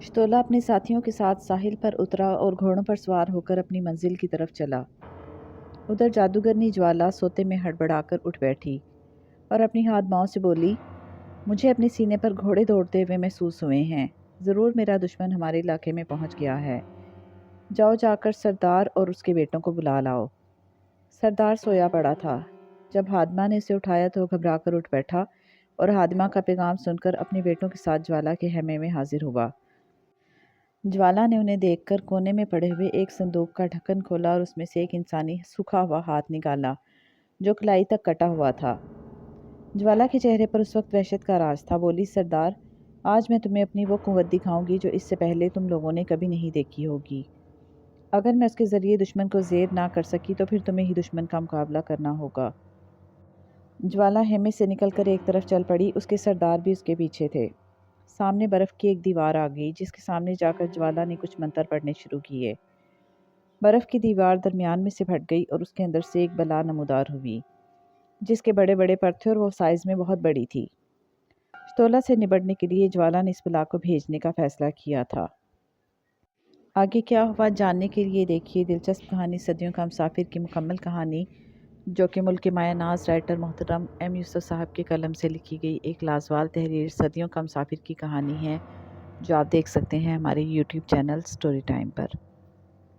شتولہ اپنے ساتھیوں کے ساتھ ساحل پر اترا اور گھوڑوں پر سوار ہو کر اپنی منزل کی طرف چلا۔ ادھر جادوگرنی جوالا سوتے میں ہڑبڑا کر اٹھ بیٹھی اور اپنی ہاتھ باؤں سے بولی، مجھے اپنے سینے پر گھوڑے دوڑتے ہوئے محسوس ہوئے ہیں۔ ضرور میرا دشمن ہمارے علاقے میں پہنچ گیا ہے۔ جاؤ جا کر سردار اور اس کے بیٹوں کو بلا لاؤ۔ سردار سویا پڑا تھا۔ جب ہادمہ نے اسے اٹھایا تو وہ گھبرا کر اٹھ بیٹھا اور ہادمہ کا پیغام سن کر اپنے بیٹوں کے ساتھ جوالا کے خیمے میں حاضر ہوا۔ جوالا نے انہیں دیکھ کر کونے میں پڑے ہوئے ایک صندوق کا ڈھکن کھولا اور اس میں سے ایک انسانی سوکھا ہوا ہاتھ نکالا جو کلائی تک کٹا ہوا تھا۔ جوالا کے چہرے پر اس وقت وحشت کا راج تھا۔ بولی، سردار، آج میں تمہیں اپنی وہ قوت دکھاؤں گی جو اس سے پہلے تم لوگوں نے کبھی نہیں دیکھی ہوگی۔ اگر میں اس کے ذریعے دشمن کو زیر نہ کر سکی تو پھر تمہیں ہی دشمن کا مقابلہ کرنا ہوگا۔ جوالا خیمے سے نکل کر ایک طرف چل پڑی، اس کے سردار بھی اس کے پیچھے تھے۔ سامنے برف کی ایک دیوار آ گئی جس کے سامنے جا کر جوالا نے کچھ منتر پڑھنے شروع کیے۔ برف کی دیوار درمیان میں سے پھٹ گئی اور اس کے اندر سے ایک بلا نمودار ہوئی جس کے بڑے بڑے پر تھے اور وہ سائز میں بہت بڑی تھی۔ شتولہ سے نبٹنے کے لیے جوالا نے اس بلا کو بھیجنے کا فیصلہ کیا تھا۔ آگے کیا ہوا جاننے کے لیے دیکھیے دلچسپ کہانی صدیوں کا مسافر کی مکمل کہانی، جو کہ ملک کے مایہ ناز رائٹر محترم ایم یوسف صاحب کے قلم سے لکھی گئی ایک لازوال تحریر صدیوں کا مسافر کی کہانی ہے، جو آپ دیکھ سکتے ہیں ہمارے یوٹیوب چینل سٹوری ٹائم پر۔